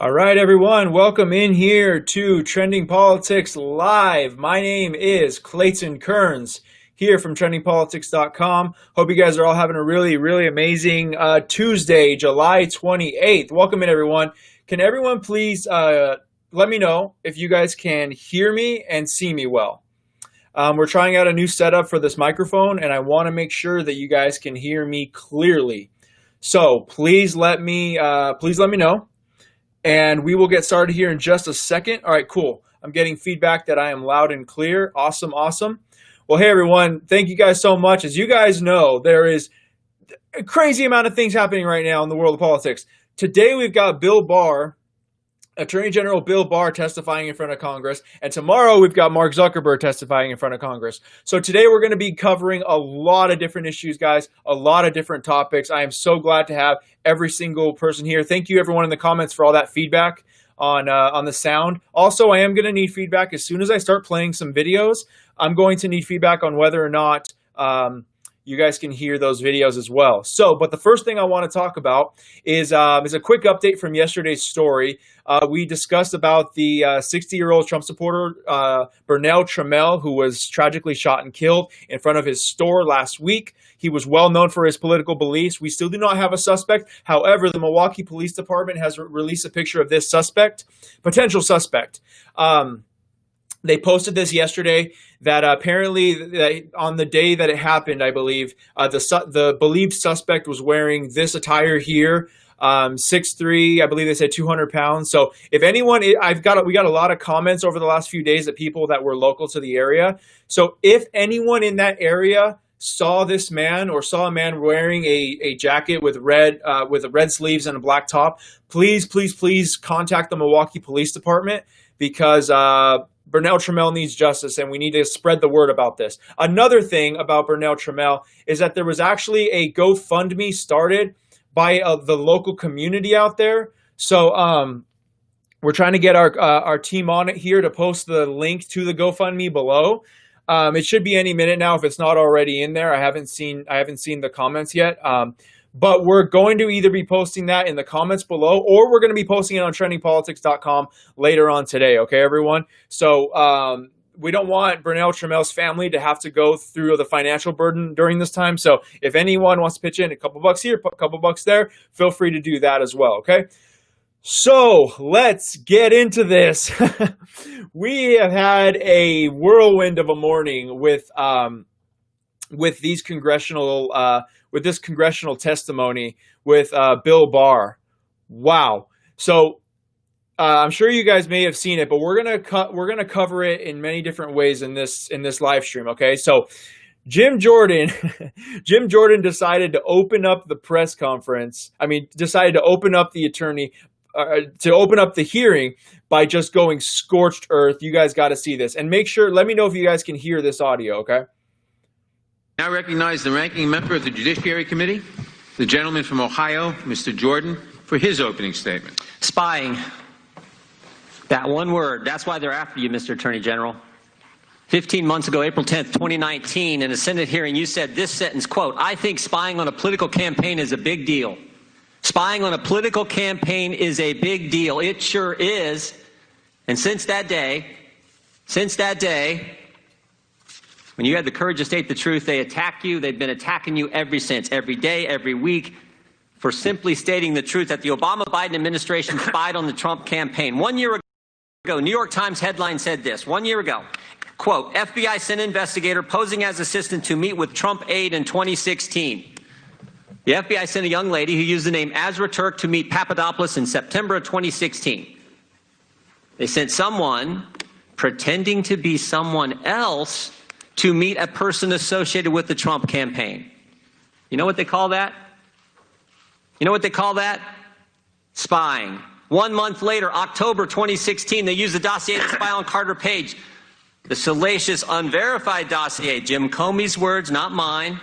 All right, everyone, welcome in here to Trending Politics Live. My name is Clayton Kearns here from trendingpolitics.com. Hope you guys are all having a really amazing Tuesday, July 28th. Welcome in, everyone. Can everyone please let me know if you guys can hear me and see me well? We're trying out a new setup for this microphone, and I want to make sure that you guys can hear me clearly. So please let me know. And we will get started here in just a second. All right, cool. I'm getting feedback that I am loud and clear. Awesome. Well, hey, everyone. Thank you guys so much. As you guys know, there is a crazy amount of things happening right now in the world of politics. Today, we've got Bill Barr, Attorney General Bill Barr testifying in front of Congress. And tomorrow, we've got Mark Zuckerberg testifying in front of Congress. So today, we're going to be covering a lot of different issues, guys, a lot of different topics. I am so glad to have every single person here. Thank you, everyone in the comments, for all that feedback on the sound. Also, I am going to need feedback as soon as I start playing some videos. I'm going to need feedback on whether or not you guys can hear those videos as well. So, but the first thing I want to talk about is a quick update from yesterday's story. We discussed about the 60-year-old Trump supporter, Burnell Trammell, who was tragically shot and killed in front of his store last week. He was well known for his political beliefs. We still do not have a suspect. However, the Milwaukee Police Department has released a picture of this potential suspect. They posted this yesterday that apparently on the day that it happened, I believe, the believed suspect was wearing this attire here, 6'3", I believe they said 200 pounds. So if anyone, we got a lot of comments over the last few days of people that were local to the area. So if anyone in that area saw this man or saw a man wearing a jacket with red sleeves and a black top, please contact the Milwaukee Police Department because Burnell Trammell needs justice, and we need to spread the word about this. Another thing about Burnell Trammell is that there was actually a GoFundMe started by the local community out there. So we're trying to get our team on it here to post the link to the GoFundMe below. It should be any minute now if it's not already in there. I haven't seen the comments yet. But we're going to either be posting that in the comments below, or we're going to be posting it on trendingpolitics.com later on today. Okay, everyone? So we don't want Burnell Trammell's family to have to go through the financial burden during this time. So if anyone wants to pitch in a couple bucks here, a couple bucks there, feel free to do that as well. Okay? So let's get into this. We have had a whirlwind of a morning with these this congressional testimony with Bill Barr. Wow. So I'm sure you guys may have seen it, but we're gonna cover it in many different ways in this live stream. Okay. So Jim Jordan decided to open up the press conference. Decided to open up the to open up the hearing by just going scorched earth. You guys got to see this, and let me know if you guys can hear this audio. Okay. Now recognize the ranking member of the Judiciary Committee, the gentleman from Ohio, Mr. Jordan, for his opening statement. Spying. That one word. That's why they're after you, Mr. Attorney General. 15 months ago, April 10th, 2019, in a Senate hearing, you said this sentence, quote, "I think spying on a political campaign is a big deal." Spying on a political campaign is a big deal. It sure is. And since that day, when you had the courage to state the truth, they attacked you. They've been attacking you ever since, every day, every week, for simply stating the truth that the Obama-Biden administration spied on the Trump campaign. 1 year ago, New York Times headline said this. 1 year ago, quote, "FBI sent investigator posing as assistant to meet with Trump aide in 2016. The FBI sent a young lady who used the name Azra Turk to meet Papadopoulos in September of 2016. They sent someone pretending to be someone else to meet a person associated with the Trump campaign. You know what they call that? Spying. 1 month later, October 2016, they used the dossier to spy on Carter Page. The salacious, unverified dossier, Jim Comey's words, not mine.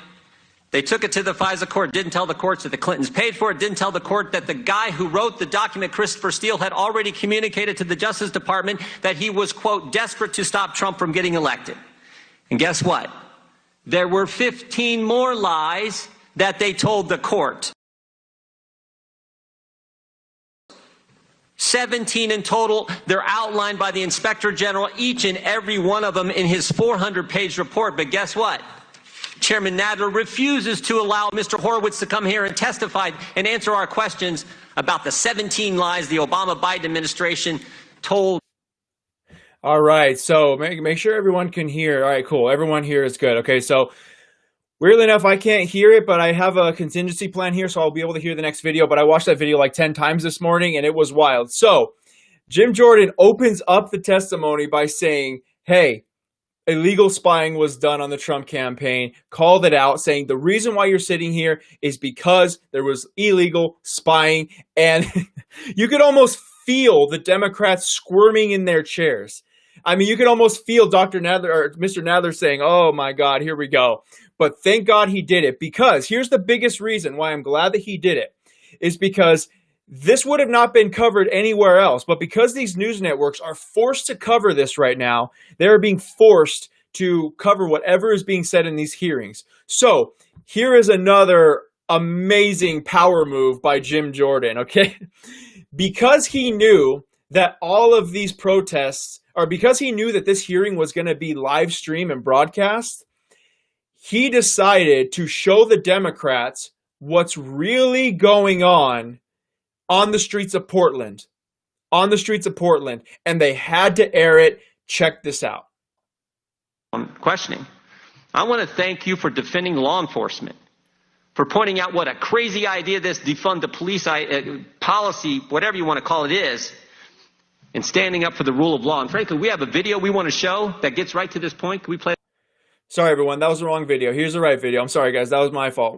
They took it to the FISA court, didn't tell the courts that the Clintons paid for it, didn't tell the court that the guy who wrote the document, Christopher Steele, had already communicated to the Justice Department that he was, quote, desperate to stop Trump from getting elected. And guess what? There were 15 more lies that they told the court. 17 in total. They're outlined by the Inspector General, each and every one of them in his 400-page report. But guess what? Chairman Nadler refuses to allow Mr. Horowitz to come here and testify and answer our questions about the 17 lies the Obama-Biden administration told. All right, so make sure everyone can hear. All right, cool. Everyone here is good. Okay, so weirdly enough, I can't hear it, but I have a contingency plan here, so I'll be able to hear the next video. But I watched that video like 10 times this morning, and it was wild. So Jim Jordan opens up the testimony by saying, hey, illegal spying was done on the Trump campaign, called it out, saying the reason why you're sitting here is because there was illegal spying. And you could almost feel the Democrats squirming in their chairs. I mean, you could almost feel Dr. Nadler or Mr. Nadler saying, oh my God, here we go. But thank God he did it, because here's the biggest reason why I'm glad that he did it, is because this would have not been covered anywhere else. But because these news networks are forced to cover this right now, they're being forced to cover whatever is being said in these hearings. So here is another amazing power move by Jim Jordan, okay? Because he knew that all of these protests, or because he knew that this hearing was going to be live streamed and broadcast, he decided to show the Democrats what's really going on the streets of Portland. On the streets of Portland. And they had to air it. Check this out. Questioning. I want to thank you for defending law enforcement, for pointing out what a crazy idea this defund the police policy, whatever you want to call it, is, and standing up for the rule of law. And frankly, we have a video we want to show that gets right to this point. Can we play? Sorry, everyone. That was the wrong video. Here's the right video. I'm sorry, guys. That was my fault.